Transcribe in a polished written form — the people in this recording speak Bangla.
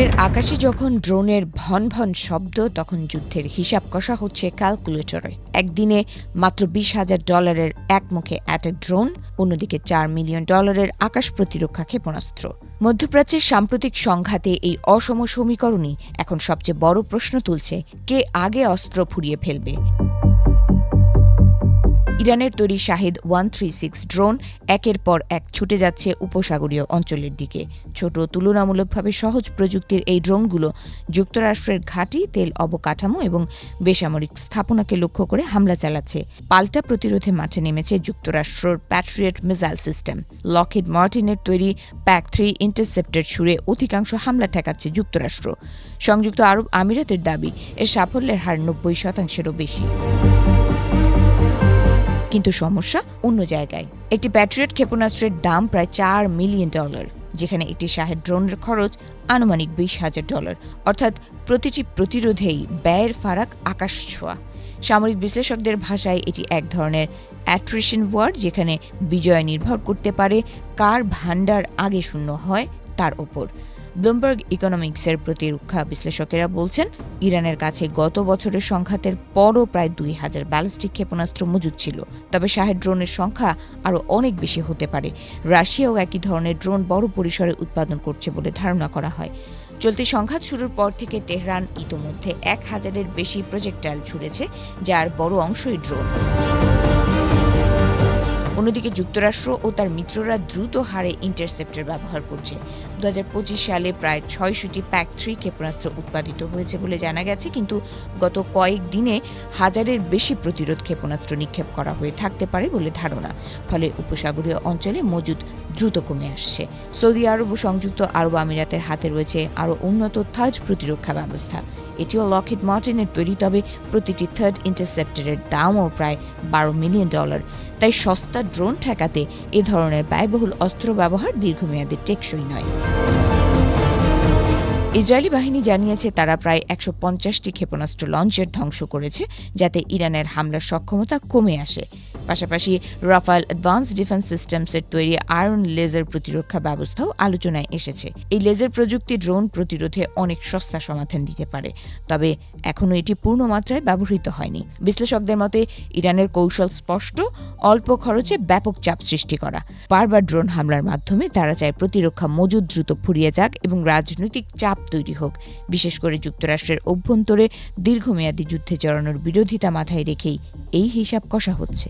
ইরানের আকাশে যখন ড্রোনের ভন ভন শব্দ, তখন যুদ্ধের হিসাব কষা হচ্ছে ক্যালকুলেটরে। একদিনে মাত্র $20,000 একমুখে অ্যাটাক ড্রোন, অন্যদিকে $4 মিলিয়ন আকাশ প্রতিরক্ষা ক্ষেপণাস্ত্র। মধ্যপ্রাচ্যের সাম্প্রতিক সংঘাতে এই অসম সমীকরণই এখন সবচেয়ে বড় প্রশ্ন তুলছে, কে আগে অস্ত্র ফুরিয়ে ফেলবে। ইরানের তৈরি শাহিদ 136 ড্রোন একের পর এক ছুটে যাচ্ছে উপসাগরীয় অঞ্চলের দিকে। ছোট, তুলনামূলকভাবে সহজ প্রযুক্তির এই ড্রোনগুলো যুক্তরাষ্ট্রের ঘাঁটি, তেল অবকাঠামো এবং বেসামরিক স্থাপনাকে লক্ষ্য করে হামলা চালাচ্ছে। পাল্টা প্রতিরোধে মাঠে নেমেছে যুক্তরাষ্ট্রের প্যাট্রিয়ট মিসাইল সিস্টেম। লকহিড মার্টিনের তৈরি PAC-3 ইন্টারসেপ্টর ছুড়ে অধিকাংশ হামলা ঠেকাচ্ছে যুক্তরাষ্ট্র। সংযুক্ত আরব আমিরাতের দাবি, এর সাফল্যের হার 90%-এরও বেশি। কিন্তু সমস্যা অন্য জায়গায়। একটি প্যাট্রিয়ট ক্ষেপণাস্ত্রের দাম প্রায় $4 মিলিয়ন, যেখানে একটি শাহেদ ড্রোনের খরচ আনুমানিক $20,000। অর্থাৎ প্রতিটি প্রতিরোধেই ব্যয়ের ফারাক আকাশ ছোঁয়া। সামরিক বিশ্লেষকদের ভাষায় এটি এক ধরনের অ্যাট্রিশন ওয়ার, যেখানে বিজয় নির্ভর করতে পারে কার ভান্ডার আগে শূন্য হয় তার ওপর। ব্লুমবার্গ ইকোনমিক্সের প্রতিরক্ষা বিশ্লেষকেরা বলছেন, ইরানের কাছে গত বছরের সংঘাতের পরও প্রায় 2,000 ব্যালিস্টিক ক্ষেপণাস্ত্র মজুদ ছিল। তবে শাহেদ ড্রোনের সংখ্যা আরও অনেক বেশি হতে পারে। রাশিয়াও একই ধরনের ড্রোন বড় পরিসরে উৎপাদন করছে বলে ধারণা করা হয়। চলতি সংঘাত শুরুর পর থেকে তেহরান ইতোমধ্যে 1,000-এর বেশি প্রজেক্টাইল ছুড়েছে, যার বড় অংশই ড্রোন। অন্যদিকে যুক্তরাষ্ট্র ও তার মিত্ররা দ্রুত হারে ইন্টারসেপ্টর ব্যবহার করছে। 2025 সালে প্রায় 600টি PAC-3 ক্ষেপণাস্ত্র উৎপাদিত হয়েছে বলে জানা গেছে, কিন্তু গত কয়েক দিনে 1000-এর বেশি প্রতিরোধ ক্ষেপণাস্ত্র নিক্ষেপ করা হয়ে থাকতে পারে বলে ধারণা। ফলে উপসাগরীয় অঞ্চলে মজুদ দ্রুত কমে আসছে। সৌদি আরব ও সংযুক্ত আরব আমিরাতের হাতে রয়েছে আরও উন্নত থার্ড প্রতিরক্ষা ব্যবস্থা। এটিও লকহিড মার্টিনের তৈরি, তবে প্রতিটি থার্ড ইন্টারসেপ্টরের দামও প্রায় $12 মিলিয়ন। তাই সস্তা ড্রোন ঠেকাতে এ ধরনের ব্যয়বহুল অস্ত্র ব্যবহার দীর্ঘমেয়াদে টেকসই নয়। ইসরায়েলি বাহিনী জানিয়েছে, তারা প্রায় 150টি ক্ষেপণাস্ত্র লঞ্চের ধ্বংস করেছে, যাতে ইরানের হামলার সক্ষমতা কমে আসে। পাশাপাশি রাফায়েল অ্যাডভান্স ডিফেন্স সিস্টেমসের তৈরি আয়রন লেজার প্রতিরক্ষা ব্যবস্থাও আলোচনায় এসেছে। এই লেজার প্রযুক্তি ড্রোন প্রতিরোধে অনেক সস্তা সমাধান দিতে পারে, তবে এখনও এটি পূর্ণ মাত্রায় ব্যবহৃত হয়নি। বিশ্লেষকদের মতে, ইরানের কৌশল স্পষ্ট, অল্প খরচে ব্যাপক চাপ সৃষ্টি করা। বারবার ড্রোন হামলার মাধ্যমে তারা চায় প্রতিরক্ষা মজুদ দ্রুত ফুরিয়ে যাক এবং রাজনৈতিক চাপ তৈরি হোক। বিশেষ করে যুক্তরাষ্ট্রের অভ্যন্তরে দীর্ঘমেয়াদী যুদ্ধে জড়ানোর বিরোধিতা মাথায় রেখেই এই হিসাব কষা হচ্ছে।